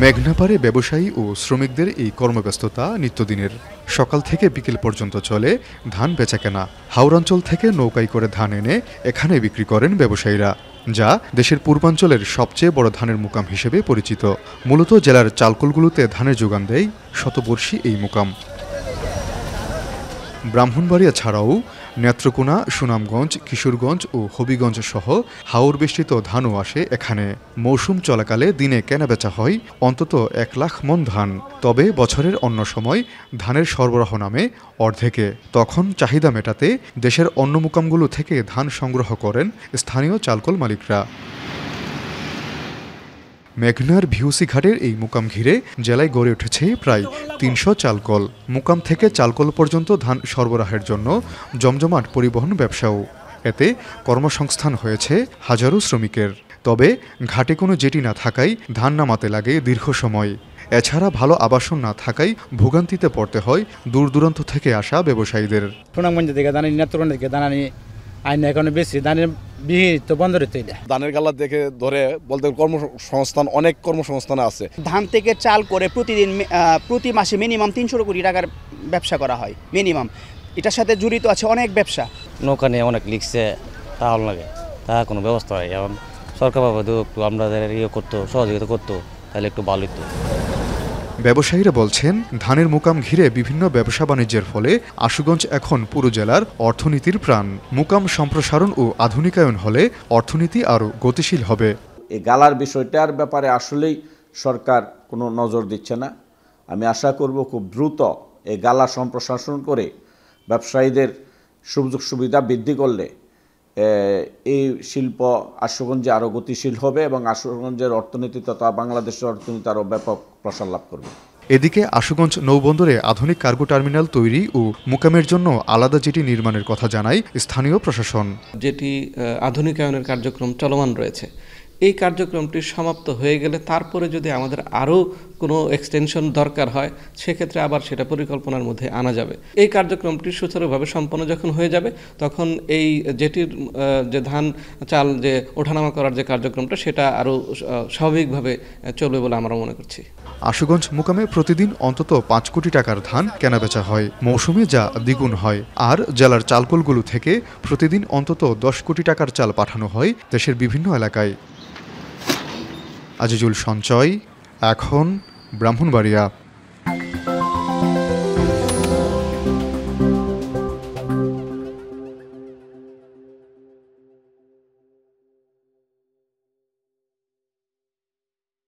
মেঘনাপাড়ে ব্যবসায়ী ও শ্রমিকদের এই কর্মব্যস্ততা নিত্যদিনের। সকাল থেকে বিকেল পর্যন্ত চলে ধান বেচাকেনা। হাওড়াঞ্চল থেকে নৌকায় করে ধান এনে এখানে বিক্রি করেন ব্যবসায়ীরা, যা দেশের পূর্বাঞ্চলের সবচেয়ে বড় ধানের মুকাম হিসেবে পরিচিত। মূলত জেলার চালকলগুলোতে ধানের যোগান দেয় শতবর্ষী এই মুকাম। ব্রাহ্মণবাড়িয়া ছাড়াও নেত্রকোনা, সুনামগঞ্জ, কিশোরগঞ্জ ও হবিগঞ্জ সহ হাওর বেষ্টিত ধানও আসে এখানে। মৌসুম চলাকালে দিনে কেনাবেচা হয় অন্তত 1 লাখ মণ ধান। তবে বছরের অন্য সময় ধানের সরবরাহ নামে অর্ধেকে। তখন চাহিদা মেটাতে দেশের অন্য মুকামগুলো থেকে ধান সংগ্রহ করেন স্থানীয় চালকল মালিকরা। মেঘনার ভিউসি ঘাটের এই মুকাম ঘিরে জেলায় গড়ে উঠেছে প্রায় 300 চালকল। মুকাম থেকে চালকল পর্যন্ত ধান সরবরাহের জন্য জমজমাট পরিবহন ব্যবসাও। এতে কর্মসংস্থান হয়েছে হাজারো শ্রমিকের। তবে ঘাটে কোনো জেটি না থাকায় ধান নামাতে লাগে দীর্ঘ সময়। এছাড়া ভালো আবাসন না থাকায় ভোগান্তিতে পড়তে হয় দূর দূরান্ত থেকে আসা ব্যবসায়ীদের। সুনামগঞ্জ থেকে দানা নেত্রকোনা থেকে দানা আইনে এখন বেশি ধানের বিহিত তো বন্ধ রয়েছে। ধানের গালা দেখে ধরে বলতে কর্মসংস্থান, অনেক কর্মসংস্থান আছে। ধান থেকে চাল করে প্রতি মাসে মিনিমাম 300 কোটি টাকার ব্যবসা করা হয় মিনিমাম। এটার সাথে জড়িত আছে অনেক ব্যবসা। নৌকা নিয়ে অনেক লিখছে, তাহলে লাগে তা কোনো ব্যবস্থা হয়। এখন সরকার বাবা একটু আমাদের করতো, সহযোগিতা করতো, তাহলে একটু ভালো হতো। ব্যবসায়ীরা বলছেন, ধানের মুকাম ঘিরে বিভিন্ন ব্যবসা বাণিজ্যের ফলে আশুগঞ্জ এখন পুরো জেলার অর্থনীতির প্রাণ। মুকাম সম্প্রসারণ ও আধুনিকায়ন হলে অর্থনীতি আরও গতিশীল হবে। এই গালার বিষয়টার ব্যাপারে আসলেই সরকার কোনো নজর দিচ্ছে না। আমি আশা করব খুব দ্রুত এই গালা সম্প্রসারণ করে ব্যবসায়ীদের সুযোগ সুবিধা বৃদ্ধি করলে এই শিল্প আশুগঞ্জে আরও গতিশীল হবে এবং আশুগঞ্জের অর্থনীতি তথা বাংলাদেশের অর্থনীতি আরও ব্যাপক প্রসার লাভ করবে। এদিকে আশুগঞ্জ নৌবন্দরে আধুনিক কার্গো টার্মিনাল তৈরি ও মুকামের জন্য আলাদা জেটি নির্মাণের কথা জানায় স্থানীয় প্রশাসন। যেটি আধুনিকায়নের কার্যক্রম চলমান রয়েছে, এই কার্যক্রমটি সমাপ্ত হয়ে গেলে তারপরে যদি আমাদের আরও কোনো এক্সটেনশন দরকার হয়, সেক্ষেত্রে আবার সেটা পরিকল্পনার মধ্যে আনা যাবে। এই কার্যক্রমটি সুচারুভাবে সম্পন্ন যখন হয়ে যাবে, তখন এই যেটির যে ধান চাল যে ওঠানামা করার যে কার্যক্রমটা, সেটা আরও স্বাভাবিকভাবে চলবে বলে আমরা মনে করছি। আশুগঞ্জ মুকামে প্রতিদিন অন্তত 5 কোটি টাকার ধান কেনাবেচা হয়। মৌসুমে যা দ্বিগুণ হয়। আর জেলার চালকলগুলো থেকে প্রতিদিন অন্তত 10 কোটি টাকার চাল পাঠানো হয় দেশের বিভিন্ন এলাকায়। আজিজুল সঞ্চয়, এখন ব্রাহ্মণবাড়িয়া।